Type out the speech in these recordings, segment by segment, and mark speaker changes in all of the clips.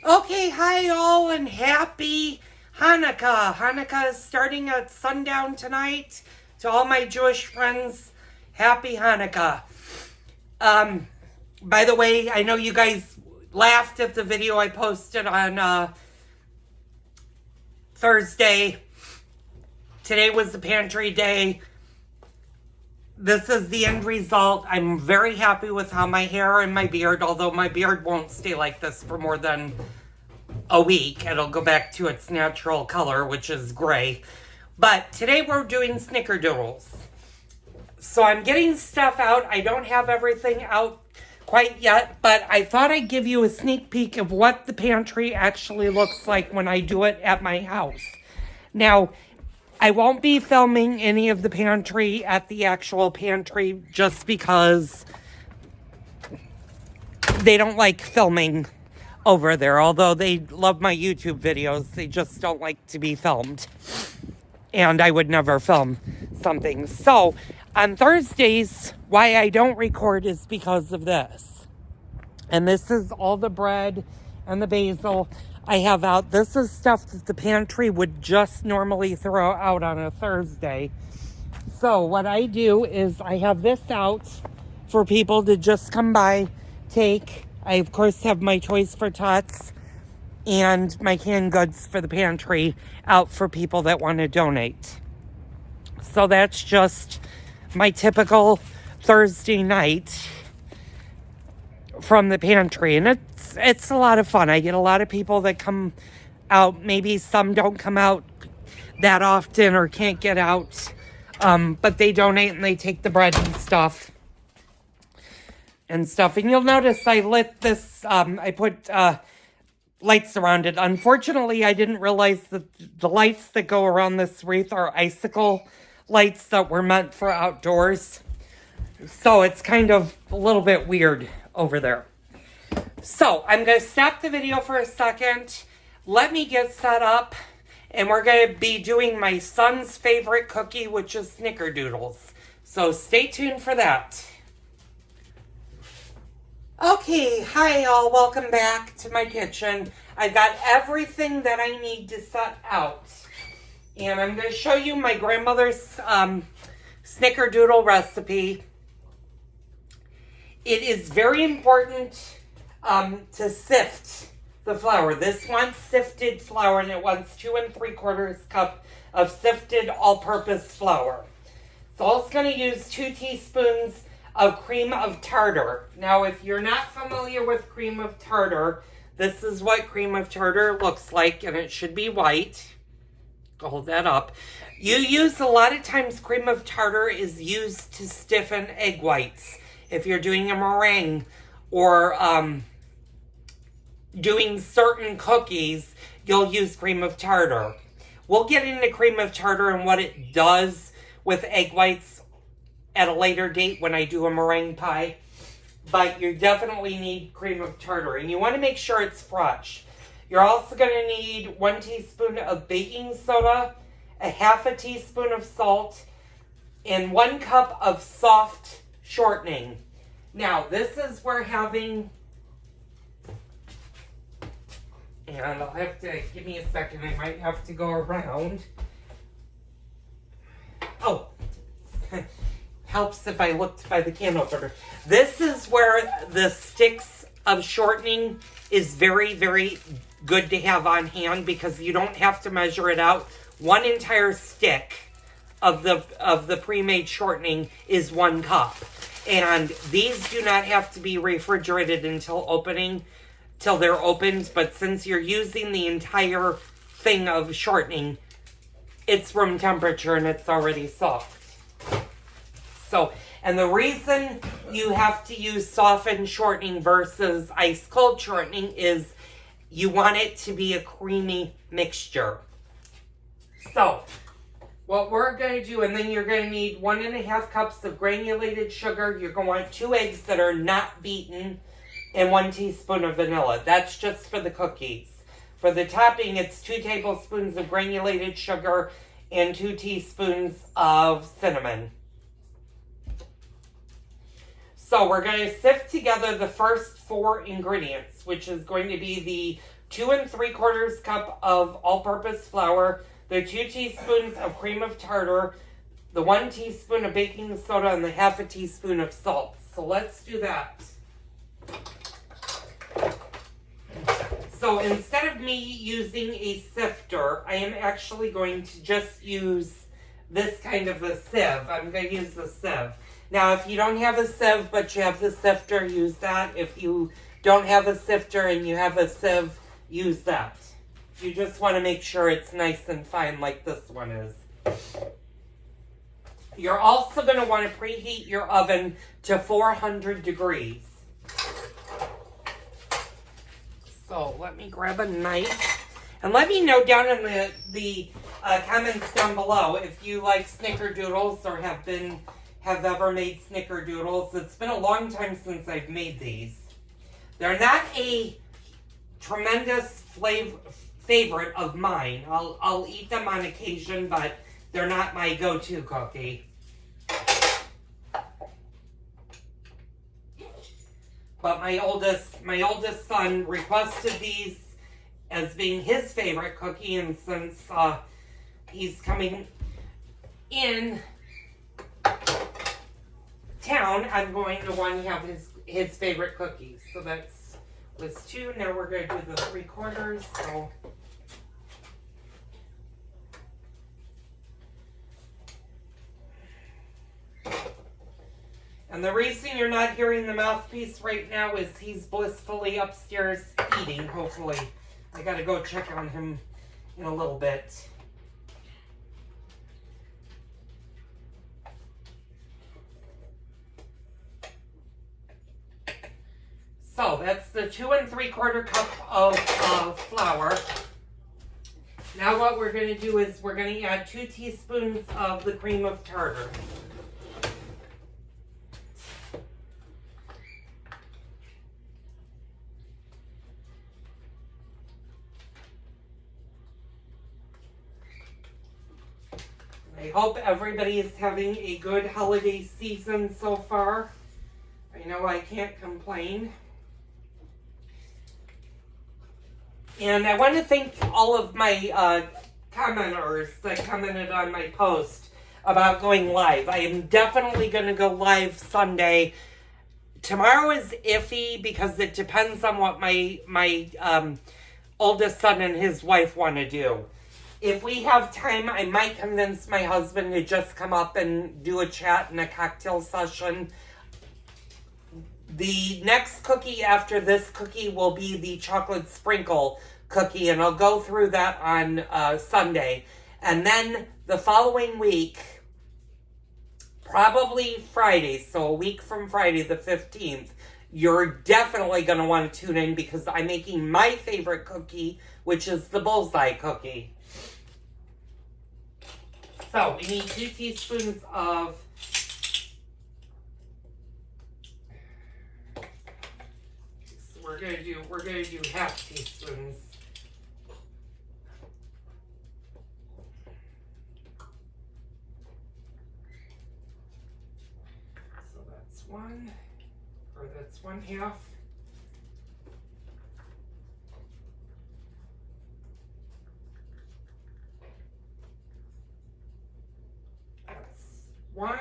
Speaker 1: Okay, hi all, and happy Hanukkah. Hanukkah is starting at sundown tonight. To all my Jewish friends, happy Hanukkah. By the way, I know you guys laughed at the video I posted on Thursday. Today was the pantry day. This is the end result. I'm very happy with how my hair and my beard, although my beard won't stay like this for more than a week. It'll go back to its natural color, which is gray. But today we're doing snickerdoodles. So I'm getting stuff out. I don't have everything out quite yet, but I thought I'd give you a sneak peek of what the pantry actually looks like when I do it at my house. Now, I won't be filming any of the pantry at the actual pantry just because they don't like filming over there. Although they love my YouTube videos, they just don't like to be filmed. And I would never film something. So, on Thursdays, why I don't record is because of this. And this is all the bread and the basil I have out. This is stuff that the pantry would just normally throw out on a Thursday. So what I do is I have this out for people to just come by, take. I, of course, have my Toys for Tots and my canned goods for the pantry out for people that want to donate. So that's just my typical Thursday night from the pantry, and it's a lot of fun. I get a lot of people that come out. Maybe some don't come out that often or can't get out, but they donate and they take the bread and stuff. And you'll notice I lit this, I put lights around it. Unfortunately, I didn't realize that the lights that go around this wreath are icicle lights that were meant for outdoors. So it's kind of a little bit weird over there. So I'm going to stop the video for a second. Let me get set up. And we're going to be doing my son's favorite cookie, which is snickerdoodles. So stay tuned for that. Okay, hi all. Welcome back to my kitchen. I've got everything that I need to set out. And I'm going to show you my grandmother's snickerdoodle recipe. It is very important to sift the flour. This wants sifted flour, and it wants 2 3/4 cup of sifted all-purpose flour. It's also going to use 2 teaspoons of cream of tartar. Now, if you're not familiar with cream of tartar, this is what cream of tartar looks like, and it should be white. Hold that up. You use, a lot of times, cream of tartar is used to stiffen egg whites. If you're doing a meringue or doing certain cookies, you'll use cream of tartar. We'll get into cream of tartar and what it does with egg whites at a later date when I do a meringue pie. But you definitely need cream of tartar. And you want to make sure it's fresh. You're also going to need 1 teaspoon of baking soda, a 1/2 teaspoon of salt, and 1 cup of soft shortening. Now, this is where having, and I'll have to, give me a second, I might have to go around. Oh, helps if I looked by the can opener. This is where the sticks of shortening is very, very good to have on hand because you don't have to measure it out. 1 entire stick of the pre-made shortening is 1 cup. And these do not have to be refrigerated till they're opened. But since you're using the entire thing of shortening, it's room temperature and it's already soft. So, and the reason you have to use softened shortening versus ice cold shortening is you want it to be a creamy mixture. So, what we're going to do, and then you're going to need 1 1/2 cups of granulated sugar. You're going to want 2 eggs that are not beaten and 1 teaspoon of vanilla. That's just for the cookies. For the topping, it's 2 tablespoons of granulated sugar and 2 teaspoons of cinnamon. So we're going to sift together the first 4 ingredients, which is going to be the 2 3/4 cup of all-purpose flour, the 2 teaspoons of cream of tartar, the 1 teaspoon of baking soda, and the 1/2 teaspoon of salt. So let's do that. So instead of me using a sifter, I am actually going to just use this kind of a sieve. I'm going to use the sieve. Now, if you don't have a sieve, but you have the sifter, use that. If you don't have a sifter and you have a sieve, use that. You just want to make sure it's nice and fine like this one is. You're also going to want to preheat your oven to 400 degrees. So let me grab a knife. And let me know down in the comments down below if you like snickerdoodles or have ever made snickerdoodles. It's been a long time since I've made these. They're not a tremendous favorite of mine. I'll eat them on occasion, but they're not my go-to cookie. But my oldest son requested these as being his favorite cookie, and since he's coming in town, I'm going to want to have his favorite cookies. So was 2. Now we're going to do the 3/4. So and the reason you're not hearing the mouthpiece right now is he's blissfully upstairs eating, hopefully. I gotta go check on him in a little bit. So that's the 2 3/4 cup of flour. Now what we're gonna do is we're gonna add 2 teaspoons of the cream of tartar. I hope everybody is having a good holiday season so far. I know I can't complain. And I want to thank all of my commenters that commented on my post about going live. I am definitely going to go live Sunday. Tomorrow is iffy because it depends on what my oldest son and his wife want to do. If we have time, I might convince my husband to just come up and do a chat and a cocktail session. The next cookie after this cookie will be the chocolate sprinkle cookie, and I'll go through that on Sunday. And then the following week, probably Friday, so a week from Friday the 15th, you're definitely going to want to tune in because I'm making my favorite cookie, which is the bullseye cookie. So we need 2 teaspoons of we're gonna do 1/2 teaspoons. So that's 1, or that's 1/2. That's 1.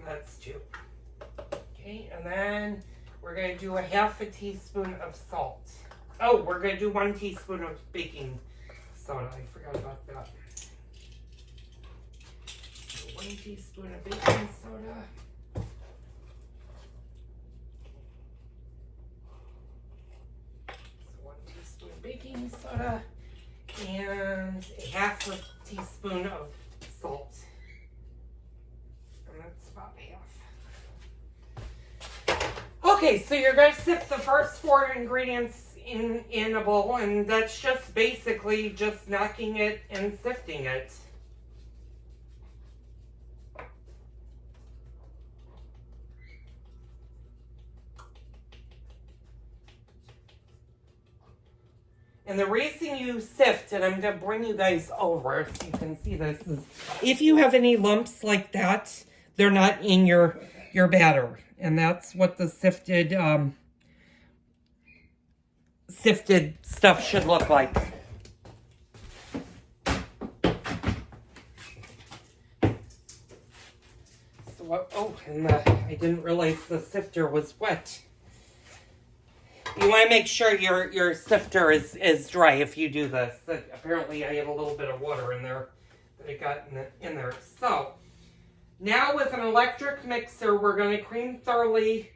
Speaker 1: That's 2. Okay, and then we're going to do 1/2 teaspoon of salt. Oh, we're going to do 1 teaspoon of baking soda. I forgot about that. So 1 teaspoon of baking soda. So 1 teaspoon baking soda and 1/2 teaspoon of salt. That's about 1/2. Okay, so you're going to sift the first 4 ingredients in a bowl, and that's just basically just knocking it and sifting it. And the reason you sift, and I'm going to bring you guys over so you can see this, is if you have any lumps like that, they're not in your batter. And that's what the sifted stuff should look like. So, oh, and I didn't realize the sifter was wet. You want to make sure your sifter is dry if you do this. Apparently I had a little bit of water in there that I got in there. So, now with an electric mixer, we're going to cream thoroughly.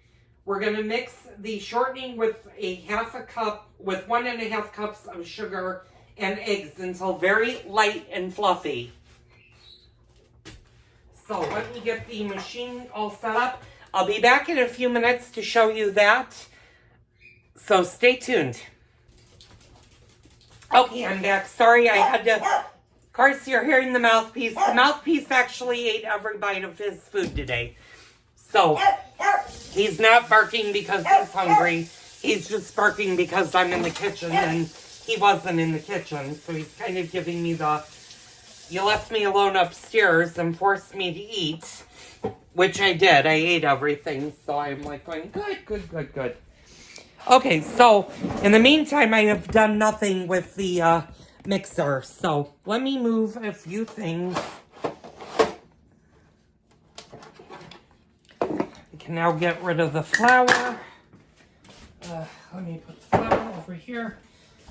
Speaker 1: We're going to mix the shortening with 1.5 cups of sugar and eggs until very light and fluffy. So let me get the machine all set up. I'll be back in a few minutes to show you that. So stay tuned. Okay, I'm back. Sorry, I had to... Of course, you're hearing the mouthpiece. The mouthpiece actually ate every bite of his food today. So, he's not barking because he's hungry. He's just barking because I'm in the kitchen and he wasn't in the kitchen. So he's kind of giving me the, you left me alone upstairs and forced me to eat, which I did. I ate everything. So I'm like going, good. Okay, so in the meantime, I have done nothing with the mixer. So let me move a few things. I can now get rid of the flour. Let me put the flour over here.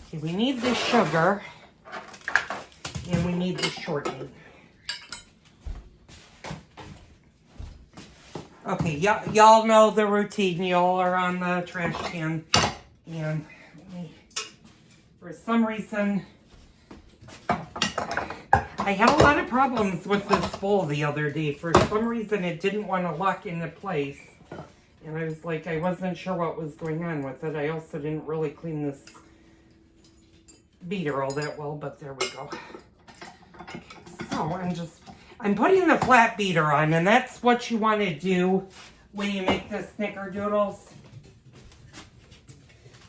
Speaker 1: Okay, we need the sugar. And we need the shortening. Okay, y'all know the routine. Y'all are on the trash can. And for some reason, I had a lot of problems with this bowl the other day. For some reason, it didn't want to lock into place. And I was like, I wasn't sure what was going on with it. I also didn't really clean this beater all that well, but there we go. Okay, so I'm putting the flat beater on, and that's what you want to do when you make the snickerdoodles.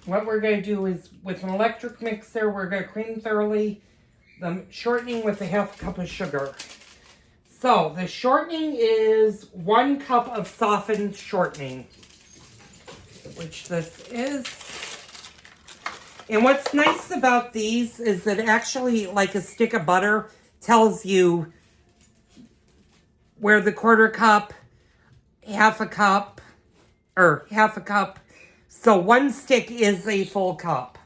Speaker 1: What we're going to do is, with an electric mixer, we're going to cream thoroughly the shortening with 1/2 cup of sugar. So, the shortening is 1 cup of softened shortening, which this is. And what's nice about these is that actually, like a stick of butter, tells you where the 1/4 cup, 1/2 cup, or 1/2 cup. So 1 stick is a full cup.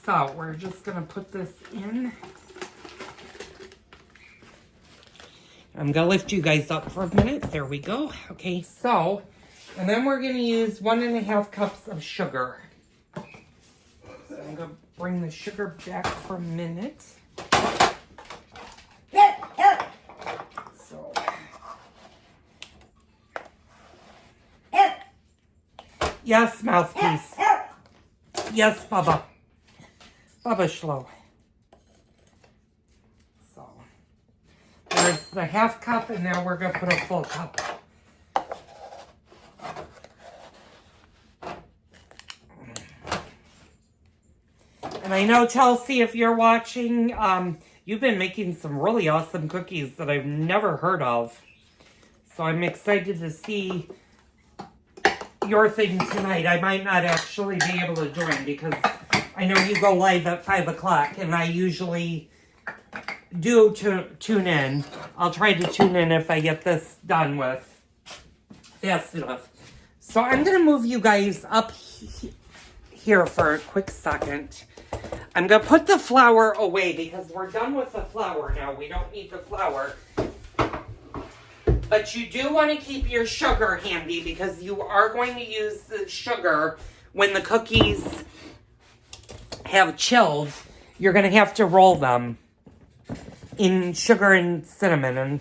Speaker 1: So we're just going to put this in. I'm going to lift you guys up for a minute. There we go. Okay, so, and then we're going to use 1.5 cups of sugar. So I'm going to bring the sugar back for a minute. So, yes, mouthpiece. Yes, Bubba. Bubba slow. So, there's the 1/2 cup, and now we're going to put a full cup. And I know, Chelsea, if you're watching, you've been making some really awesome cookies that I've never heard of. So I'm excited to see your thing tonight. I might not actually be able to join because I know you go live at 5 o'clock, and I usually do tune in. I'll try to tune in if I get this done with fast enough. So I'm going to move you guys up here for a quick second. I'm going to put the flour away because we're done with the flour now. We don't need the flour. But you do want to keep your sugar handy because you are going to use the sugar when the cookies have chilled. You're going to have to roll them in sugar and cinnamon. And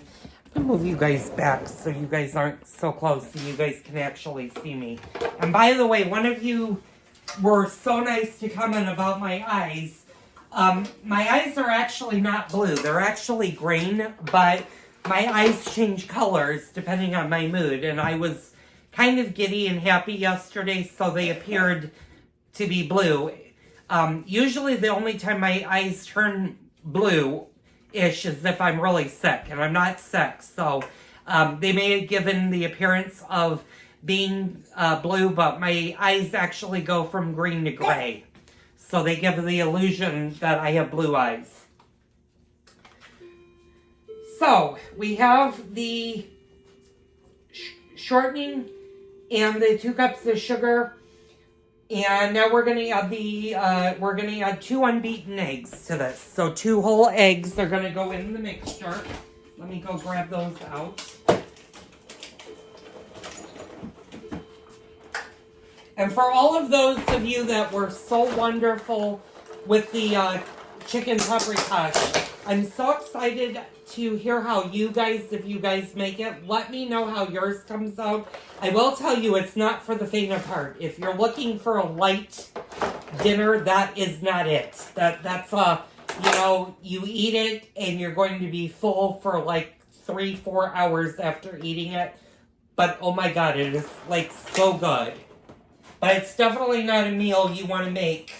Speaker 1: I'm going to move you guys back so you guys aren't so close and you guys can actually see me. And by the way, one of you were so nice to comment about my eyes. My eyes are actually not blue. They're actually green, but my eyes change colors depending on my mood, and I was kind of giddy and happy yesterday, so they appeared to be blue. Usually the only time my eyes turn blue-ish is if I'm really sick, and I'm not sick, so they may have given the appearance of being blue, but my eyes actually go from green to gray. So they give the illusion that I have blue eyes. So we have the shortening and the 2 cups of sugar, and now we're gonna add 2 unbeaten eggs to this. So 2 whole eggs are gonna go in the mixture. Let me go grab those out. And for all of those of you that were so wonderful with the chicken paprikash, I'm so excited to hear how you guys, if you guys make it, let me know how yours comes out. I will tell you, it's not for the faint of heart. If you're looking for a light dinner, that is not it. That's you eat it and you're going to be full for like 3-4 hours after eating it. But oh my God, it is like so good. But it's definitely not a meal you want to make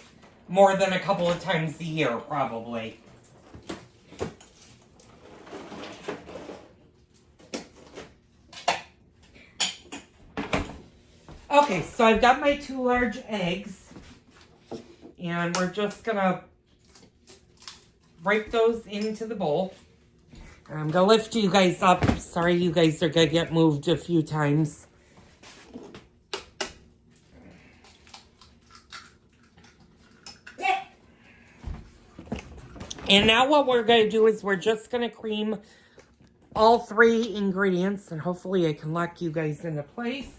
Speaker 1: more than a couple of times a year, probably. Okay, so I've got my 2 large eggs, and we're just gonna break those into the bowl. I'm gonna lift you guys up. Sorry, you guys are gonna get moved a few times. And now what we're going to do is we're just going to cream all 3 ingredients, and hopefully I can lock you guys into place.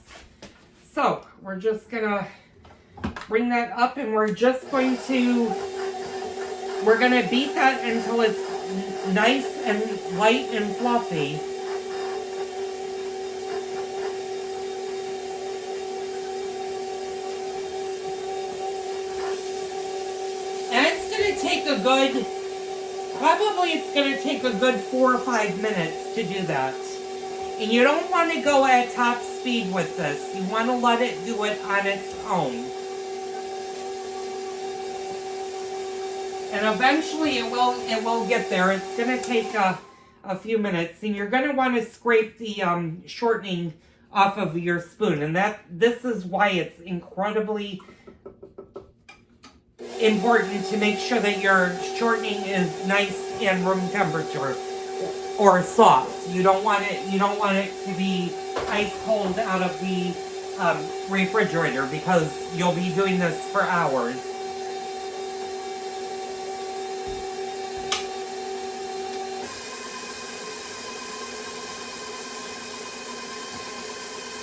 Speaker 1: So we're just going to bring that up, and we're going to beat that until it's nice and light and fluffy. And it's going to take it's going to take a good 4 or 5 minutes to do that. And you don't want to go at top speed with this. You want to let it do it on its own. And eventually it will get there. It's going to take a few minutes. And you're going to want to scrape the shortening off of your spoon. And this is why it's incredibly important to make sure that your shortening is nice and room temperature or soft. You don't want it to be ice cold out of the refrigerator, because you'll be doing this for hours.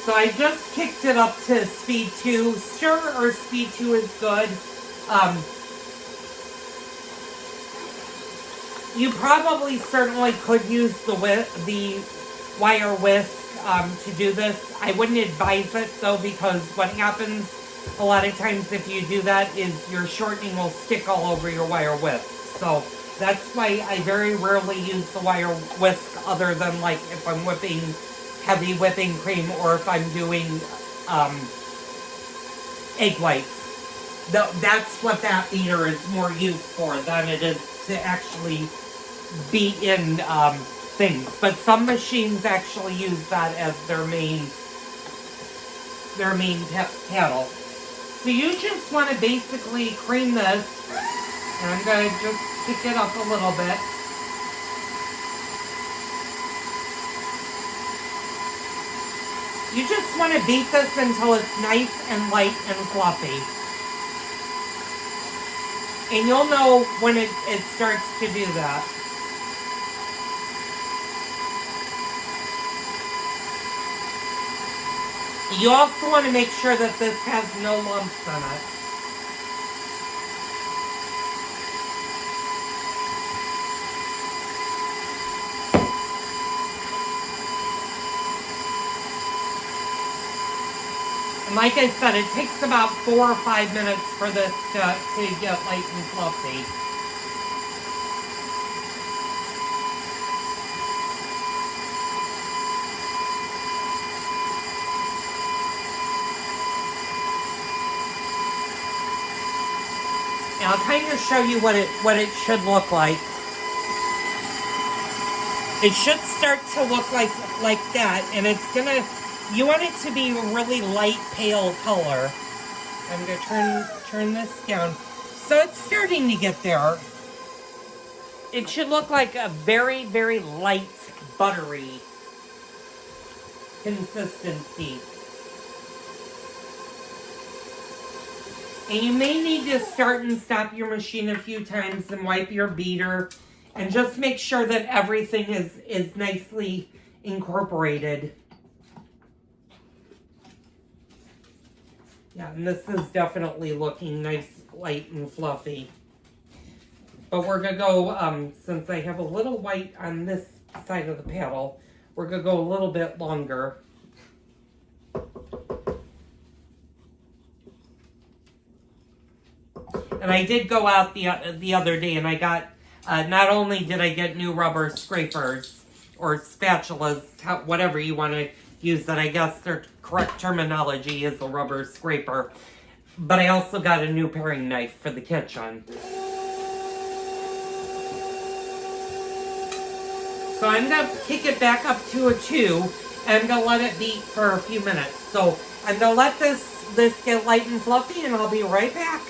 Speaker 1: So I just kicked it up to speed 2. Stir or speed 2 is good. You probably certainly could use the wire whisk to do this. I wouldn't advise it though, because what happens a lot of times if you do that is your shortening will stick all over your wire whisk. So that's why I very rarely use the wire whisk, other than like if I'm whipping heavy whipping cream or if I'm doing egg whites. That's what that beater is more used for than it is to actually beat in things. But some machines actually use that as their main paddle. So you just want to basically cream this, and I'm going to just pick it up a little bit. You just want to beat this until it's nice and light and fluffy. And you'll know when it starts to do that. You also want to make sure that this has no lumps on it. And like I said, it takes about 4 or 5 minutes for this to get light and fluffy. kind of show you what it should look like. It should start to look like that, and it's gonna, you want it to be a really light pale color. I'm gonna turn this down. So it's starting to get there. It should look like a very, very light, buttery consistency. And you may need to start and stop your machine a few times and wipe your beater and just make sure that everything is nicely incorporated. Yeah, and this is definitely looking nice, light, and fluffy. But we're going to go, since I have a little white on this side of the paddle, we're going to go a little bit longer. And I did go out the other day and I got, not only did I get new rubber scrapers or spatulas, whatever you want to use, that I guess their correct terminology is a rubber scraper, but I also got a new paring knife for the kitchen. So I'm going to kick it back up to a 2, and I'm going to let it beat for a few minutes. So I'm going to let this get light and fluffy, and I'll be right back.